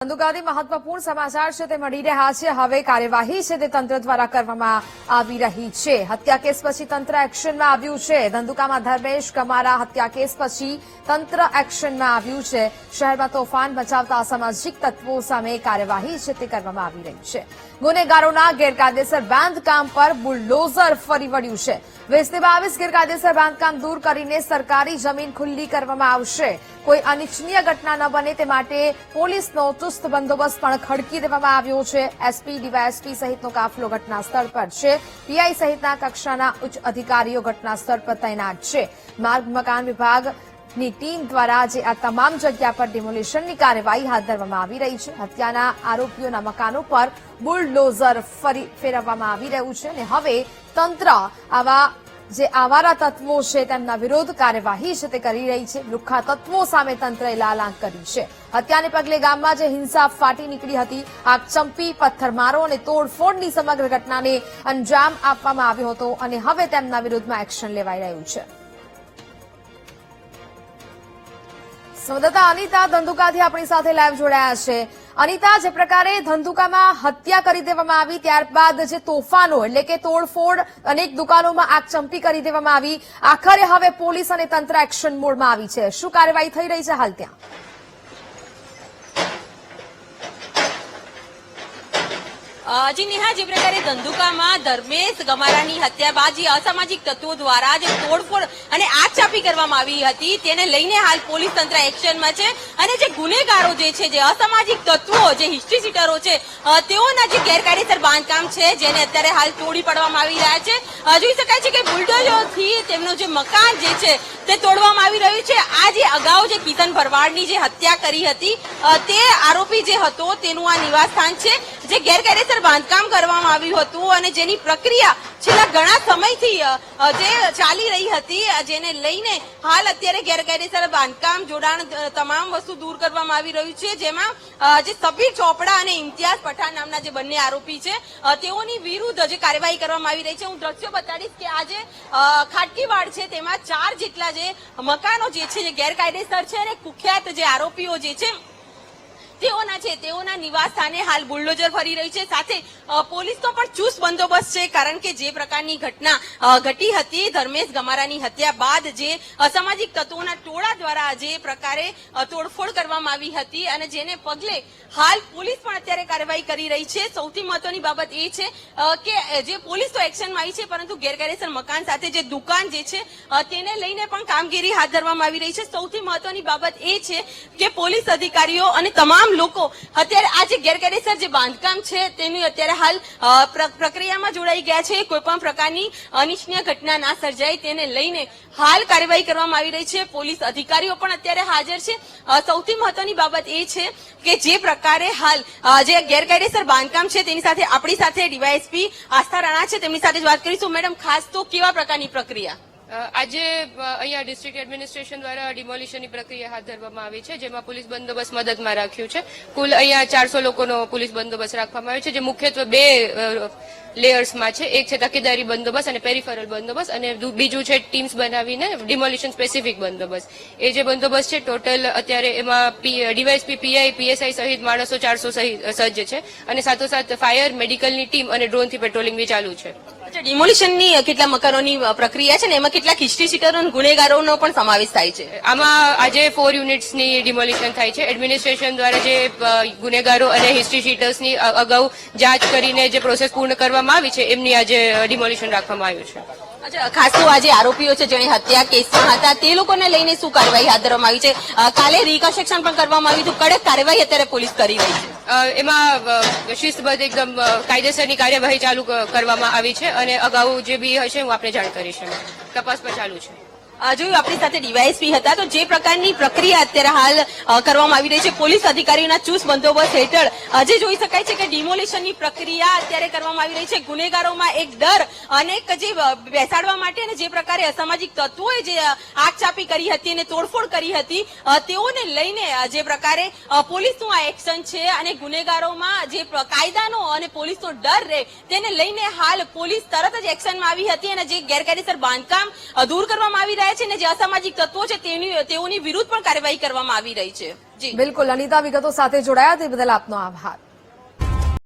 ધંધુકાથી મહત્વપૂર્ણ સમાચાર છે તે મળી રહ્યા છે। હવે કાર્યવાહી છે તે તંત્ર દ્વારા કરવામાં આવી રહી છે। હત્યા કેસ પછી તંત્ર એક્શનમાં આવ્યું છે। ધંધુકામાં ધર્મેશ કમારા હત્યા કેસ પછી તંત્ર એક્શનમાં આવ્યું છે। શહેરમાં તોફાન મચાવતા અસામાજિક તત્વો સામે કાર્યવાહી છે તે કરવામાં આવી રહી છે। ગુનેગારોના ગેરકાયદેસર બાંધકામ પર બુલડોઝર ફરી વળ્યું છે। 20-22 ગેરકાયદેસર બાંધકામ દૂર કરીને સરકારી જમીન ખુલ્લી કરવામાં આવશે। કોઈ અનિચ્છનીય ઘટના ન બને તે માટે પોલીસનો ચુસ્ત બંદોબસ્ત પણ ખડકી દેવામાં આવ્યો છે। એસપી ડીવાયએસપી સહિતનો કાફલો ઘટના સ્થળ પર છે। પીઆઈ સહિતના કક્ષાના ઉચ્ચ અધિકારીઓ ઘટના સ્થળ પર તૈનાત છે। માર્ગ મકાન વિભાગની ટીમ દ્વારા જે આ તમામ જગ્યા પર ડિમોલિશનની કાર્યવાહી હાથ ધરવામાં આવી રહી છે। હત્યાના આરોપીઓના મકાનો પર બુલડોઝર ફેરવવામાં આવી રહ્યું છે અને હવે તંત્ર આવા જે આવારા તત્વો છે તેમના વિરોધ કાર્યવાહી છે તે કરી રહી છે। લુખ્ખા તત્વો સામે તંત્રએ લાલ આંખ કરી છે। હત્યાને પગલે ગામમાં જે હિંસા ફાટી નીકળી હતી, આગચંપી, પથ્થરમારો અને તોડફોડની સમગ્ર ઘટનાને અંજામ આપવામાં આવ્યો હતો અને હવે તેમના વિરુદ્ધમાં એક્શન લેવાઈ રહ્યું છે। સંવાદદાતા અનિતા ધંધુકાથી આપણી સાથે લાઈવ જોડાયા છે। અનિતા, જે પ્રકારે ધંધુકામાં હત્યા કરી દેવામાં આવી ત્યારબાદ જે તોફાનો એટલે કે તોડફોડ, અનેક દુકાનોમાં આગચંપી કરી દેવામાં આવી, આખરે હવે પોલીસ અને તંત્ર એક્શન મોડમાં આવી છે। શું કાર્યવાહી થઈ રહી છે હાલ ત્યાં? જી નેહા, જે પ્રકારે ધંધુકામાં ધર્મેશ ગમારાની હત્યા બાદ જે અસામાજિક તત્વો દ્વારા જે તોડફોડ અને આગચાપી કરવામાં આવી હતી તેને લઈને હાલ પોલીસ તંત્ર એક્શનમાં છે અને જે ગુનેગારો જે છે, જે અસામાજિક તત્વો, જે હિસ્ટ્રી સીટરો છે, તેઓના જે ગેરકાયદેસર બાંધકામ છે જેને અત્યારે હાલ તોડી પાડવામાં આવી રહ્યા છે। જોઈ શકાય છે કે બુલડોઝરથી તેમનું જે મકાન જે છે તે તોડવામાં આવી રહ્યું છે। આ જે અગાઉ જે કિશન ભરવાડની જે હત્યા કરી હતી તે આરોપી જે હતો તેનું આ નિવાસસ્થાન છે, જે ગેરકાયદેસર બાંધકામ કરવામાં આવ્યું હતું અને જેની પ્રક્રિયા છેલ્લા ઘણા સમયથી જે ચાલી રહી હતી, જેને લઈને હાલ અત્યારે ગેરકાયદેસર બાંધકામ, જોડાણ, તમામ વસ્તુ દૂર કરવામાં આવી રહ્યું છે। જેમાં જે સબીર ચોપડા અને ઇમ્તિયાઝ પઠાણ નામના જે બંને આરોપી છે તેઓની વિરુદ્ધ જે કાર્યવાહી કરવામાં આવી રહી છે। હું દ્રશ્યો બતાડીશ કે આ જે ખાટકીવાડ છે તેમાં 4 જેટલા જે મકાનો જે છે જે ગેરકાયદેસર છે અને કુખ્યાત જે આરોપીઓ જે છે તેઓના નિવાસ સ્થાને હાલ બુલડોઝર ફરી રહી છે। સાથે પોલીસનો પણ ચુસ્ત બંદોબસ્ત છે, કારણ કે જે પ્રકારની ઘટના ઘટી હતી ધર્મેશ ગમારાની હત્યા બાદ જે અસામાજિક તત્વોના ટોળા દ્વારા જે પ્રકારે તોડફોડ કરવામાં આવી હતી અને જેને પગલે હાલ પોલીસ પણ અત્યારે કાર્યવાહી કરી રહી છે। સૌથી મહત્વની બાબત એ છે કે જે પોલીસ તો એક્શનમાં આવી છે, પરંતુ ગેરકાયદેસર મકાન સાથે જે દુકાન જે છે તેને લઈને પણ કામગીરી હાથ ધરવામાં આવી રહી છે। સૌથી મહત્વની બાબત એ છે કે પોલીસ અધિકારીઓ અને તમામ લોકો અત્યારે આ જે ગેરકાયદેસર જે બાંધકામ છે તેની અત્યારે હાલ પ્રક્રિયામાં જોડાઈ ગયા છે। કોઈ પણ પ્રકારની અનિચ્છનીય ઘટના ના સર્જાય તેને લઈને હાલ કાર્યવાહી કરવામાં આવી રહી છે। પોલીસ અધિકારીઓ પણ અત્યારે હાજર છે। સૌથી મહત્વની બાબત એ છે કે જે પ્રકારે હાલ જે ગેરકાયદેસર બાંધકામ છે તેની સાથે આપણી સાથે ડીવાયએસપી આસ્થા રાણા છે, તેમની સાથે જ વાત કરીશું। મેડમ, ખાસ તો કેવા પ્રકારની પ્રક્રિયા? આજે અહીંયા ડિસ્ટ્રિક્ટ એડમિનિસ્ટ્રેશન દ્વારા ડિમોલિશનની પ્રક્રિયા હાથ ધરવામાં આવી છે, જેમાં પોલીસ બંદોબસ્ત મદદમાં રાખ્યું છે। કુલ અહીંયા 400 લોકોનો પોલીસ બંદોબસ્ત રાખવામાં આવ્યો છે, જે મુખ્યત્વે 2 લેયર્સમાં છે। એક છે તકેદારી બંદોબસ્ત અને પેરિફેરલ બંદોબસ્ત, અને બીજું છે ટીમ્સ બનાવીને ડિમોલિશન સ્પેસિફિક બંદોબસ્ત। એ જે બંદોબસ્ત છે ટોટલ અત્યારે એમાં ડીવાયએસપી, પીઆઈ, પીએસઆઈ સહિત માણસો 400 સજ્જ છે અને સાથોસાથ ફાયર, મેડિકલની ટીમ અને ડ્રોનથી પેટ્રોલિંગ બી ચાલુ છે। ડિમોલિશનની કેટલા મકાનોની પ્રક્રિયા છે ને એમાં કેટલાક હિસ્ટ્રી સીટરો અને ગુનેગારોનો પણ સમાવેશ થાય છે? આમાં આજે 4 યુનિટ્સની ડિમોલિશન થાય છે। એડમિનિસ્ટ્રેશન દ્વારા જે ગુનેગારો અને હિસ્ટ્રી શીટર્સની અગાઉ જાંચ કરીને જે પ્રોસેસ પૂર્ણ કરવામાં આવી છે એમની આજે ડિમોલિશન રાખવામાં આવ્યું છે। અચ્છા, ખાસ તો આ જે આરોપીઓ છે જેને હત્યા કેસમાં હતા તે લોકોને લઈને શું કાર્યવાહી હાથ ધરવામાં આવી છે? કાલે રિકન્સ્ટ્રક્શન પણ કરવામાં આવ્યું હતું, કડક કાર્યવાહી અત્યારે પોલીસ કરી રહી છે? એમાં શિસ્તબદ્ધ એકદમ કાયદેસરની કાર્યવાહી ચાલુ કરવામાં આવી છે અને અગાઉ જે બી હશે હું આપને જાણ કરીશ। તપાસ પણ ચાલુ છે। જોયું આપણી સાથે ડીવાયએસપી હતા, તો જે પ્રકારની પ્રક્રિયા અત્યારે હાલ કરવામાં આવી રહી છે પોલીસ અધિકારીઓના ચુસ્ત બંદોબસ્ત હેઠળ, આજે જોઈ શકાય છે કે ડિમોલિશનની પ્રક્રિયા અત્યારે કરવામાં આવી રહી છે। ગુનેગારોમાં એક ડર અનેક જે બેસાડવા માટે અને જે પ્રકારે અસામાજિક તત્વોએ જે આગચાપી કરી હતી અને તોડફોડ કરી હતી તેઓને લઈને જે પ્રકારે પોલીસનું આ એક્શન છે અને ગુનેગારોમાં જે કાયદાનો અને પોલીસનો ડર રહે તેને લઈને હાલ પોલીસ તરત જ એક્શનમાં આવી હતી અને જે ગેરકાયદેસર બાંધકામ દૂર કરવામાં આવી રહ્યા રહ્યા છે ને જે અસામાજિક તત્વો છે તેઓની વિરુદ્ધ પણ કાર્યવાહી કરવામાં આવી રહી છે. જી બિલકુલ અનિતા વિગતો સાથે જોડાયા તે બદલ આપનો આભાર.